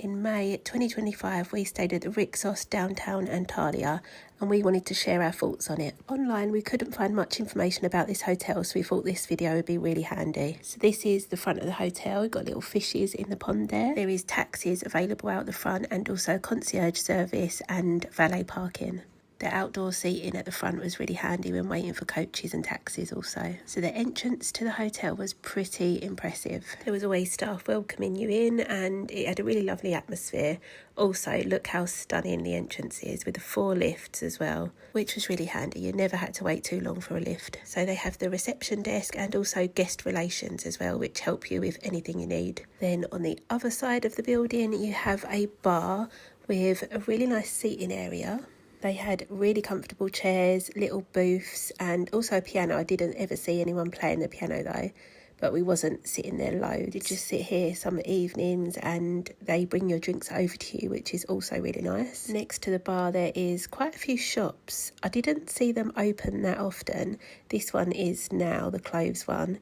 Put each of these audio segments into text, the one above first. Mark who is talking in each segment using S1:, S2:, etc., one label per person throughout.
S1: in May 2025, we stayed at the Rixos downtown Antalya, and we wanted to share our thoughts on it. Online, we couldn't find much information about this hotel, so we thought this video would be really handy. So this is the front of the hotel. We've got little fishes in the pond there. There is taxis available out the front and also concierge service and valet parking. The outdoor seating at the front was really handy when waiting for coaches and taxis also. So the entrance to the hotel was pretty impressive. There was always staff welcoming you in and it had a really lovely atmosphere. Also, look how stunning the entrance is with the 4 lifts as well, which was really handy. You never had to wait too long for a lift. So they have the reception desk and also guest relations as well, which help you with anything you need. Then on the other side of the building, you have a bar with a really nice seating area. They had really comfortable chairs, little booths, and also a piano. I didn't ever see anyone playing the piano though, but we wasn't sitting there loads. You just sit here some evenings and they bring your drinks over to you, which is also really nice. Next to the bar there is quite a few shops. I didn't see them open that often. This one is now, the clothes one.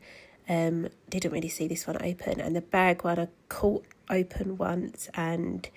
S1: Didn't really see this one open. And the bag one I caught open once and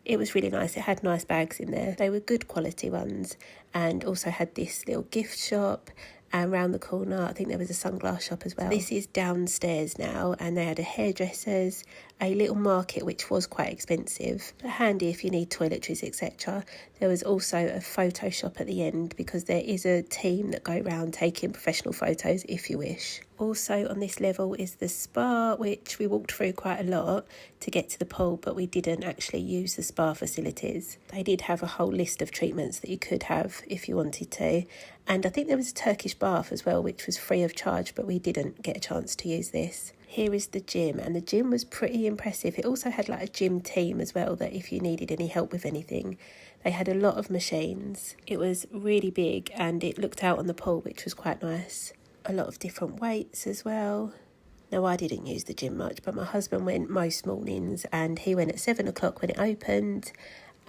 S1: it was really nice. It had nice bags in there. They were good quality ones and also had this little gift shop, and round the corner I think there was a sunglass shop as well. This is downstairs now and they had a hairdresser's, a little market which was quite expensive but handy if you need toiletries etc. There was also a photo shop at the end because there is a team that go around taking professional photos if you wish. Also on this level is the spa, which we walked through quite a lot to get to the pool, but we didn't actually use the spa facilities. They did have a whole list of treatments that you could have if you wanted to. And I think there was a Turkish bath as well, which was free of charge, but we didn't get a chance to use this. Here is the gym, and the gym was pretty impressive. It also had like a gym team as well, that if you needed any help with anything, they had a lot of machines. It was really big and it looked out on the pool, which was quite nice. A lot of different weights as well. Now, I didn't use the gym much, but my husband went most mornings and he went at 7 o'clock when it opened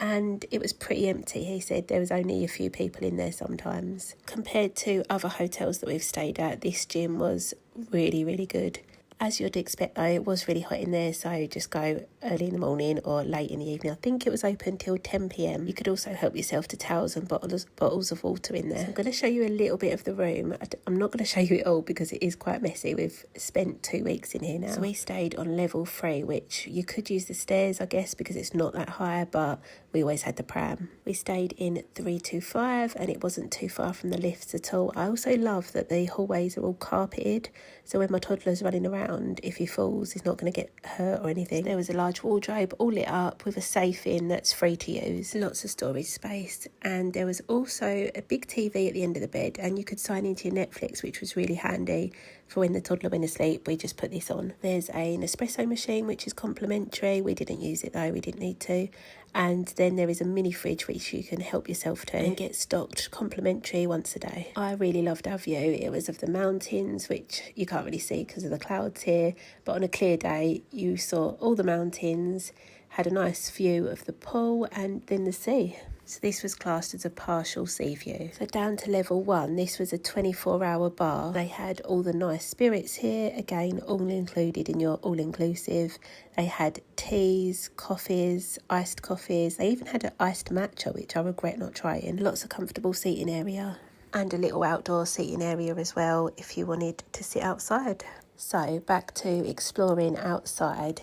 S1: and it was pretty empty. He said there was only a few people in there sometimes. Compared to other hotels that we've stayed at, this gym was really, really good. As you'd expect though, it was really hot in there, so just go early in the morning or late in the evening. I think it was open till 10 p.m. You could also help yourself to towels and bottles of water in there. So I'm going to show you a little bit of the room. I'm not going to show you it all because it is quite messy. We've spent 2 weeks in here now. So we stayed on level 3, which you could use the stairs, I guess, because it's not that high, but we always had the pram. We stayed in 325 and it wasn't too far from the lifts at all. I also love that the hallways are all carpeted, so when my toddler's running around, if he falls, he's not going to get hurt or anything. There was a large wardrobe all lit up with a safe in that's free to use. Lots of storage space. And there was also a big TV at the end of the bed and you could sign into your Netflix, which was really handy for when the toddler went asleep. We just put this on. There's an espresso machine, which is complimentary. We didn't use it though, we didn't need to. And then there is a mini fridge which you can help yourself to and get stocked complimentary once a day. I really loved our view. It was of the mountains, which you can't really see because of the clouds here, but on a clear day you saw all the mountains, had a nice view of the pool and then the sea. So this was classed as a partial sea view. So down to level 1, this was a 24-hour bar. They had all the nice spirits here, again, all included in your all-inclusive. They had teas, coffees, iced coffees. They even had an iced matcha, which I regret not trying. Lots of comfortable seating area and a little outdoor seating area as well if you wanted to sit outside. So back to exploring outside.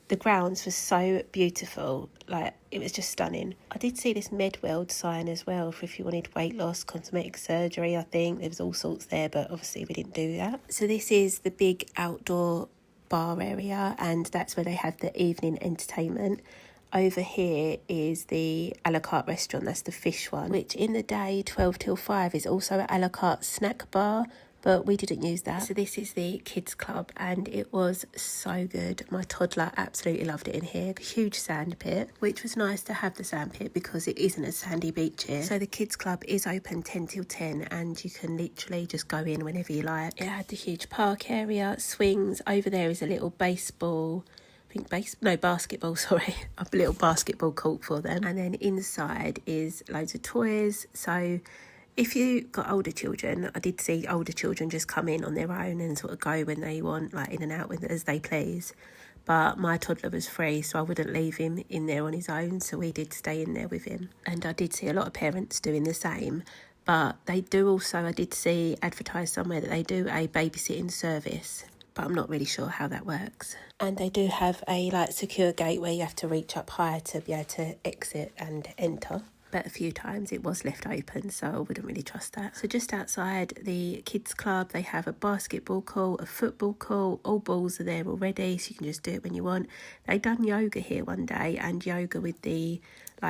S1: The grounds were so beautiful, like it was just stunning. I did see this MedWorld sign as well for if you wanted weight loss, cosmetic surgery, I think. There was all sorts there, but obviously we didn't do that. So this is the big outdoor bar area and that's where they have the evening entertainment. Over here is the Alakart restaurant, that's the fish one, which in the day, 12 till 5, is also an Alakart snack bar, but we didn't use that. So this is the kids club and it was so good. My toddler absolutely loved it in here. Huge sand pit, which was nice to have the sand pit because it isn't a sandy beach here. So the kids club is open 10 till 10 and you can literally just go in whenever you like. It had the huge park area, swings. Over there is a little basketball, sorry. A little basketball court for them. And then inside is loads of toys. So if you got older children, I did see older children just come in on their own and sort of go when they want, like in and out as they please. but my toddler was 3, so I wouldn't leave him in there on his own, so we did stay in there with him. And I did see a lot of parents doing the same, but they do also, I did see advertised somewhere that they do a babysitting service, but I'm not really sure how that works. And they do have a secure gate where you have to reach up higher to be able to exit and enter. But a few times it was left open, so I wouldn't really trust that. So just outside the kids club, they have a basketball court, a football court, all balls are there already, so you can just do it when you want. They done yoga here one day, and yoga with the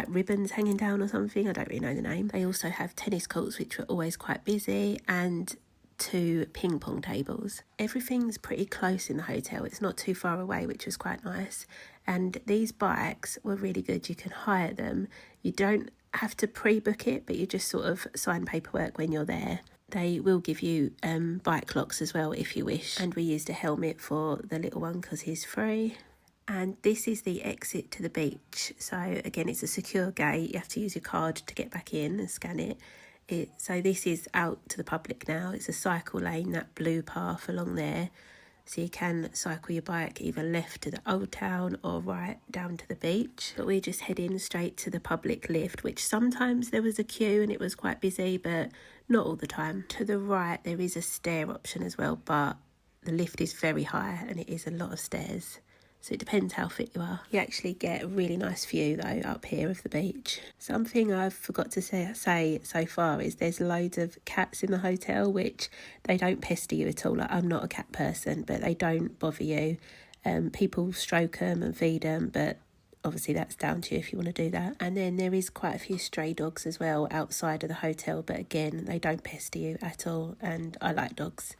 S1: ribbons hanging down or something, I don't really know the name. They also have tennis courts, which were always quite busy, and 2 ping pong tables. Everything's pretty close in the hotel, it's not too far away, which was quite nice. And these bikes were really good, you can hire them, you don't have to pre-book it, but you just sort of sign paperwork when you're there. They will give you bike locks as well if you wish, and we used a helmet for the little one because he's 3. And this is the exit to the beach. So again, it's a secure gate, you have to use your card to get back in and scan it. So this is out to the public now. It's a cycle lane, that blue path along there. So you can cycle your bike either left to the old town or right down to the beach. But we're just heading straight to the public lift, which sometimes there was a queue and it was quite busy, but not all the time. To the right, there is a stair option as well, but the lift is very high and it is a lot of stairs. So it depends how fit you are. You actually get a really nice view though up here of the beach. Something I've forgot to say so far is there's loads of cats in the hotel, which they don't pester you at all. I'm not a cat person, but they don't bother you. People stroke them and feed them, but obviously that's down to you if you want to do that. And then there is quite a few stray dogs as well outside of the hotel, but again, they don't pester you at all, and I like dogs.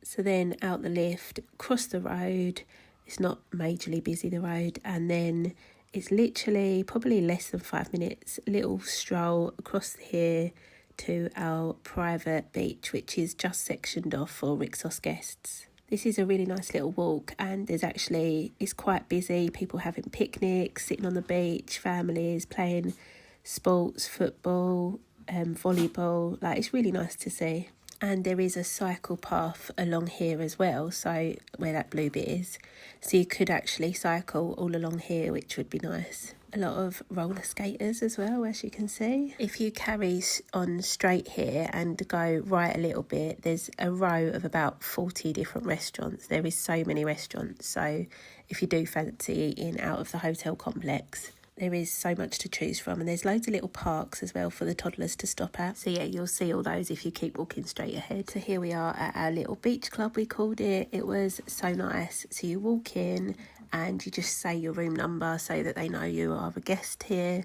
S1: So then out the lift, across the road. It's not majorly busy, the road, and then it's literally probably less than 5 minutes, little stroll across here to our private beach, which is just sectioned off for Rixos guests. This is a really nice little walk, and it's quite busy, people having picnics, sitting on the beach, families playing sports, football, volleyball, it's really nice to see. And there is a cycle path along here as well, so where that blue bit is. So you could actually cycle all along here, which would be nice. A lot of roller skaters as well, as you can see. If you carry on straight here and go right a little bit, there's a row of about 40 different restaurants. There is so many restaurants, so if you do fancy eating out of the hotel complex, there is so much to choose from, and there's loads of little parks as well for the toddlers to stop at. So yeah, you'll see all those if you keep walking straight ahead. So here we are at our little beach club, we called it. It was so nice. So you walk in and you just say your room number so that they know you are a guest here.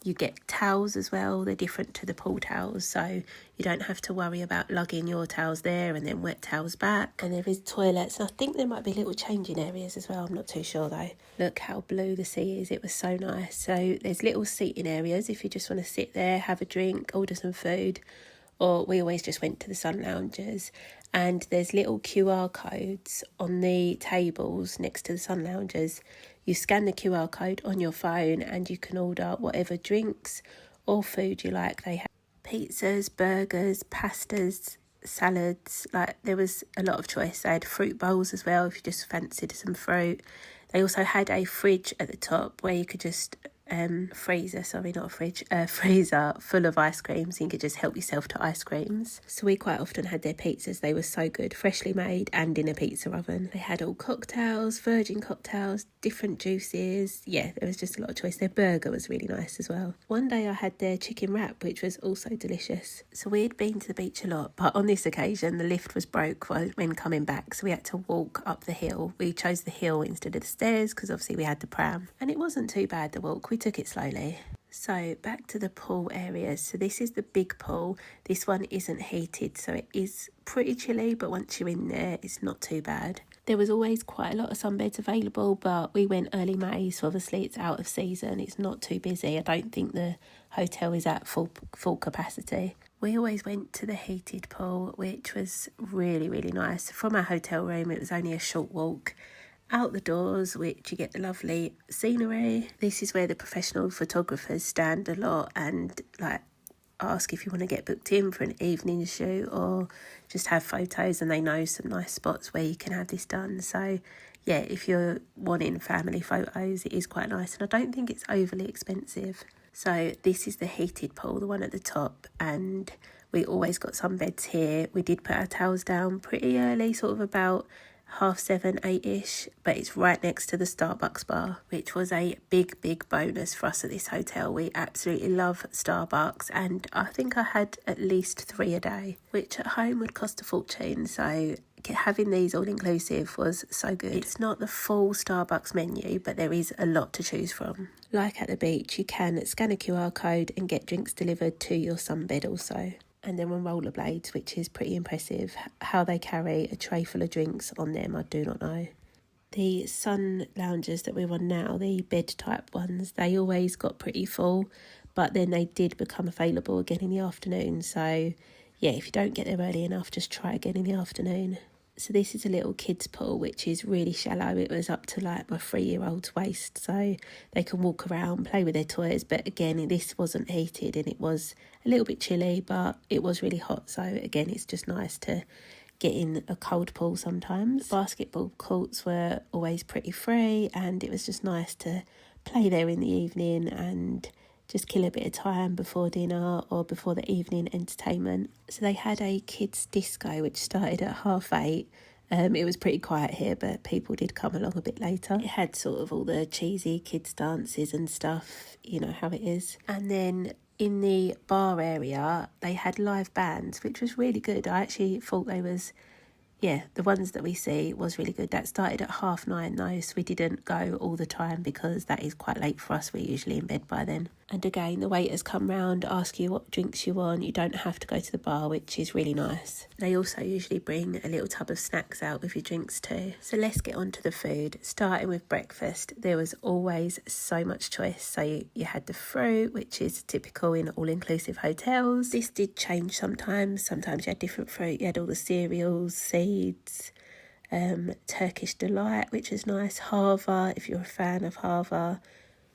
S1: You get towels as well. They're different to the pool towels, so you don't have to worry about lugging your towels there and then wet towels back. And there is toilets, and I think there might be little changing areas as well. I'm not too sure though. Look how blue the sea is. It was so nice. So there's little seating areas if you just want to sit there, have a drink, order some food, or we always just went to the sun lounges. And there's little QR codes on the tables next to the sun lounges. You scan the QR code on your phone and you can order whatever drinks or food you like. They have pizzas, burgers, pastas, salads. There was a lot of choice. They had fruit bowls as well if you just fancied some fruit. They also had a fridge at the top where you could just freezer full of ice creams, and you could just help yourself to ice creams. So we quite often had their pizzas. They were so good, freshly made and in a pizza oven. They had all cocktails, virgin cocktails, different juices. Yeah, there was just a lot of choice. Their burger was really nice as well. One day I had their chicken wrap, which was also delicious. So we had been to the beach a lot, but on this occasion the lift was broke when coming back, so we had to walk up the hill. We chose the hill instead of the stairs because obviously we had the pram, and it wasn't too bad, the walk. We took it slowly. So back to the pool areas. So this is the big pool. This one isn't heated, so it is pretty chilly, but once you're in there, it's not too bad. There was always quite a lot of sunbeds available, but we went early May, so obviously it's out of season. It's not too busy. I don't think the hotel is at full capacity. We always went to the heated pool, which was really, really nice. From our hotel room, it was only a short walk out the doors, which you get the lovely scenery. This is where the professional photographers stand a lot and ask if you want to get booked in for an evening shoot or just have photos, and they know some nice spots where you can have this done. So yeah, if you're wanting family photos, it is quite nice. And I don't think it's overly expensive. So this is the heated pool, the one at the top, and we always got sunbeds here. We did put our towels down pretty early, sort of about 7:30, 8ish, but it's right next to the Starbucks bar, which was a big bonus for us at this hotel. We absolutely love Starbucks, and I think I had at least 3 a day, which at home would cost a fortune. So having these all inclusive was so good. It's not the full Starbucks menu, but there is a lot to choose from. Like at the beach, you can scan a QR code and get drinks delivered to your sunbed also. And then on rollerblades, which is pretty impressive. How they carry a tray full of drinks on them, I do not know. The sun loungers that we're on now, the bed type ones, they always got pretty full, but then they did become available again in the afternoon. So yeah, if you don't get there early enough, just try again in the afternoon. So this is a little kids pool, which is really shallow. It was up to like my 3-year-old's waist, so they can walk around, play with their toys. But again, this wasn't heated and it was a little bit chilly, but it was really hot. So again, it's just nice to get in a cold pool sometimes. Basketball courts were always pretty free, and it was just nice to play there in the evening and just kill a bit of time before dinner or before the evening entertainment. So they had a kids disco which started at 8:30. It was pretty quiet here, but people did come along a bit later. It had sort of all the cheesy kids dances and stuff, you know how it is. And then in the bar area, they had live bands, which was really good. I actually thought they was, yeah, the ones that we see was really good. That started at 9:30 though, so we didn't go all the time because that is quite late for us. We're usually in bed by then. And again, the waiters come round, ask you what drinks you want. You don't have to go to the bar, which is really nice. They also usually bring a little tub of snacks out with your drinks too. So let's get on to the food. Starting with breakfast, there was always so much choice. So you had the fruit, which is typical in all-inclusive hotels. This did change sometimes. Sometimes you had different fruit. You had all the cereals, seeds, Turkish Delight, which is nice. Hava, if you're a fan of Hava.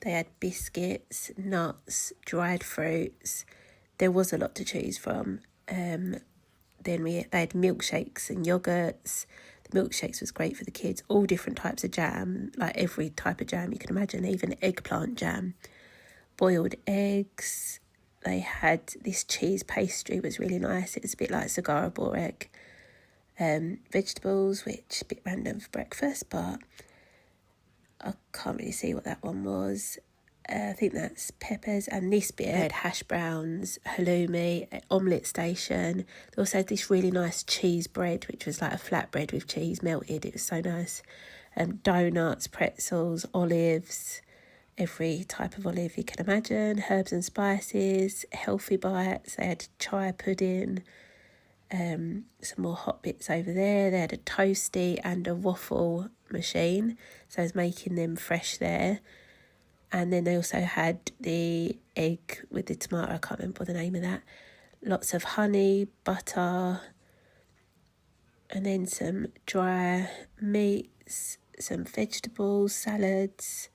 S1: They had biscuits, nuts, dried fruits. There was a lot to choose from. Then they had milkshakes and yogurts. The milkshakes was great for the kids. All different types of jam, like every type of jam you can imagine, even eggplant jam. Boiled eggs. They had this cheese pastry, was really nice. It was a bit like Sagara Borek. Vegetables, which a bit random for breakfast, but I can't really see what that one was. I think that's peppers. And this bit had hash browns, halloumi, omelette station. They also had this really nice cheese bread, which was like a flatbread with cheese melted. It was so nice. Donuts, pretzels, olives, every type of olive you can imagine. Herbs and spices, healthy bites. They had chai pudding. Some more hot bits over there. They had a toasty and a waffle machine, so I was making them fresh there. And then they also had the egg with the tomato. I can't remember the name of that. Lots of honey, butter, and then some dry meats, some vegetables, salads.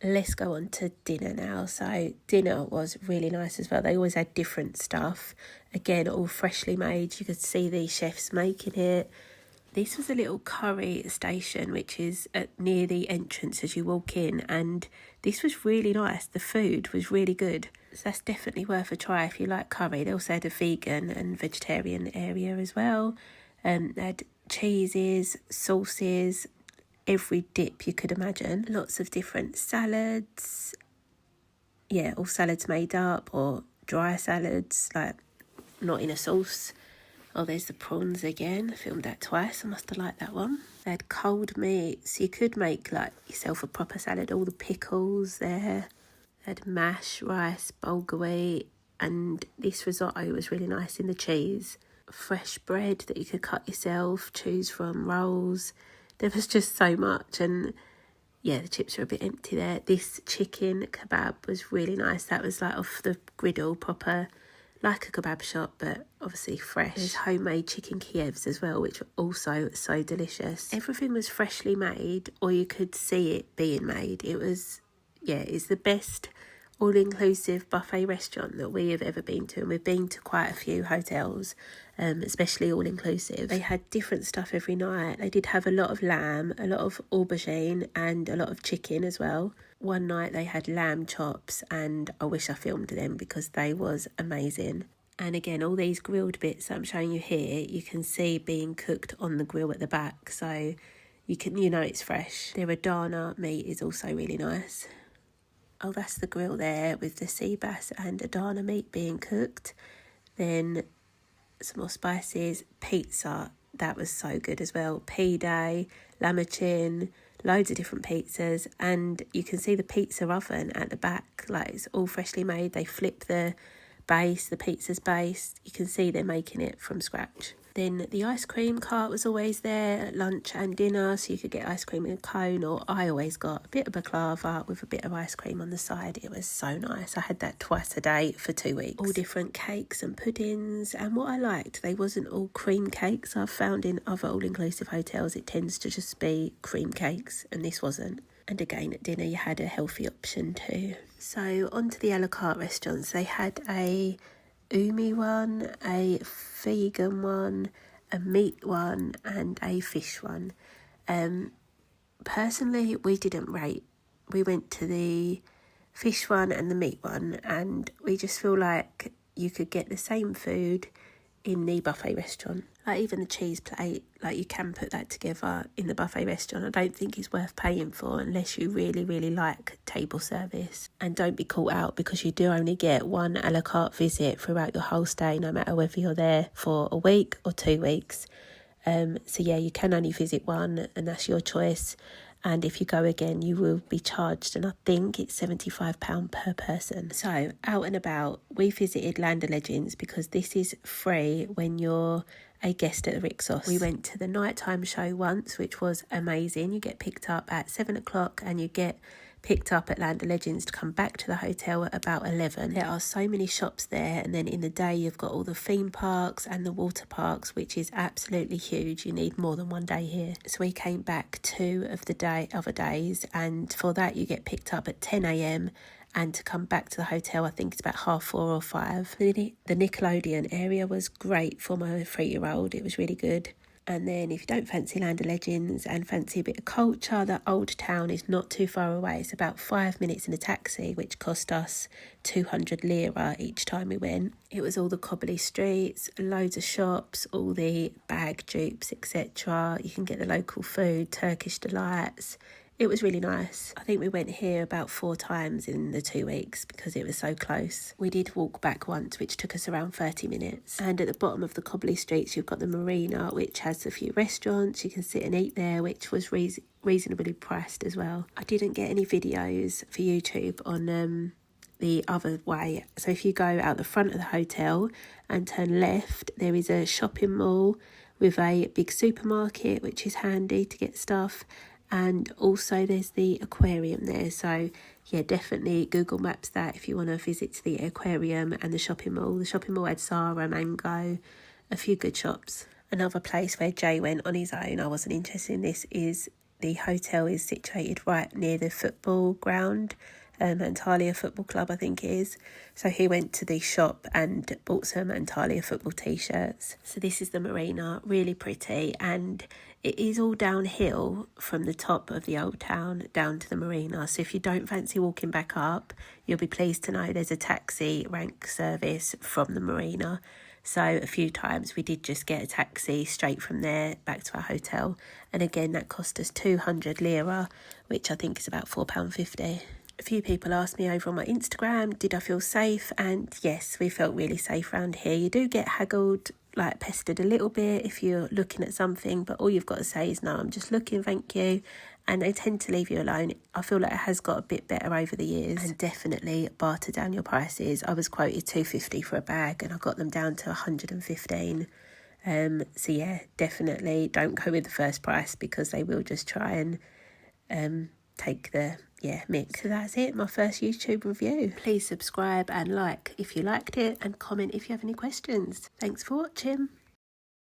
S1: Let's go on to dinner now. So dinner was really nice as well. They always had different stuff. Again, all freshly made. You could see the chefs making it. This was a little curry station, which is near the entrance as you walk in. And this was really nice. The food was really good. So that's definitely worth a try if you like curry. They also had a vegan and vegetarian area as well. They had cheeses, sauces, every dip you could imagine. Lots of different salads. Yeah, all salads made up or dry salads, like not in a sauce. Oh, there's the prawns again. I filmed that twice. I must have liked that one. They had cold meats. You could make like yourself a proper salad. All the pickles there. They had mash, rice, bulgur wheat. And this risotto was really nice in the cheese. Fresh bread that you could cut yourself, choose from, rolls. There was just so much, and yeah, the chips were a bit empty there. This chicken kebab was really nice. That was like off the griddle, proper, like a kebab shop, but obviously fresh. There's homemade chicken Kievs as well, which were also so delicious. Everything was freshly made, or you could see it being made. It was, yeah, it's the best all-inclusive buffet restaurant that we have ever been to, and we've been to quite a few hotels, especially all-inclusive. They had different stuff every night. They did have a lot of lamb, a lot of aubergine, and a lot of chicken as well. One night they had lamb chops, and I wish I filmed them because they was amazing. And again, all these grilled bits that I'm showing you here, you can see being cooked on the grill at the back, so you know it's fresh. Their Adana meat is also really nice. Oh, that's the grill there with the sea bass and Adana meat being cooked. Then some more spices, pizza, that was so good as well. Pide, lamachin, loads of different pizzas. And you can see the pizza oven at the back, like it's all freshly made. They flip the base, the pizza's base. You can see they're making it from scratch. Then the ice cream cart was always there at lunch and dinner, so you could get ice cream in a cone, or I always got a bit of baklava with a bit of ice cream on the side. It was so nice. I had that twice a day for 2 weeks. All different cakes and puddings, and what I liked, they wasn't all cream cakes. I've found in other all-inclusive hotels it tends to just be cream cakes, and this wasn't. And again, at dinner you had a healthy option too. So on to the Alakart restaurants. They had a umi one, a vegan one, a meat one, and a fish one. Personally, we didn't rate. We went to the fish one and the meat one, and we just feel like you could get the same food in the buffet restaurant. Like even the cheese plate, like you can put that together in the buffet restaurant. I don't think it's worth paying for unless you really, really like table service. And don't be caught out because you do only get one a la carte visit throughout your whole stay, no matter whether you're there for a week or 2 weeks. So yeah, you can only visit one, and that's your choice. And if you go again, you will be charged, and I think it's £75 per person. So out and about, we visited Land of Legends because this is free when you're a guest at the Rixos. We went to the nighttime show once, which was amazing. You get picked up at 7 o'clock and you get picked up at Land of Legends to come back to the hotel at about 11. There are so many shops there, and then in the day you've got all the theme parks and the water parks, which is absolutely huge. You need more than 1 day here. So we came back 2 of the other days, and for that you get picked up at 10 a.m. and to come back to the hotel I think it's about 4:30 or 5. The Nickelodeon area was great for my 3-year-old. It was really good. And then if you don't fancy Land of Legends and fancy a bit of culture, the old town is not too far away. It's about 5 minutes in a taxi, which cost us 200 lira each time we went. It was all the cobbly streets, loads of shops, all the bag dupes, etc. You can get the local food, Turkish delights. It was really nice. I think we went here about 4 times in the 2 weeks because it was so close. We did walk back once, which took us around 30 minutes. And at the bottom of the cobbly streets, you've got the marina, which has a few restaurants. You can sit and eat there, which was reasonably priced as well. I didn't get any videos for YouTube on the other way. So if you go out the front of the hotel and turn left, there is a shopping mall with a big supermarket, which is handy to get stuff. And also there's the aquarium there, so yeah, definitely Google Maps that if you want to visit the aquarium and the shopping mall. The shopping mall had Zara, Mango, a few good shops. Another place where Jay went on his own, I wasn't interested in this, is the hotel is situated right near the football ground, Antalya Football Club I think it is. So he went to the shop and bought some Antalya football t-shirts. So this is the marina, really pretty, and it is all downhill from the top of the old town down to the marina. So if you don't fancy walking back up, you'll be pleased to know there's a taxi rank service from the marina. So a few times we did just get a taxi straight from there back to our hotel. And again, that cost us 200 lira, which I think is about £4.50. A few people asked me over on my Instagram, did I feel safe? And yes, we felt really safe around here. You do get haggled, like pestered a little bit if you're looking at something, but all you've got to say is, no, I'm just looking, thank you. And they tend to leave you alone. I feel like it has got a bit better over the years, and definitely barter down your prices. I was quoted $250 for a bag and I got them down to 115. So yeah, definitely don't go with the first price because they will just try and take the mix. So that's it, my first YouTube review. Please subscribe and like if you liked it, and comment if you have any questions. Thanks for watching.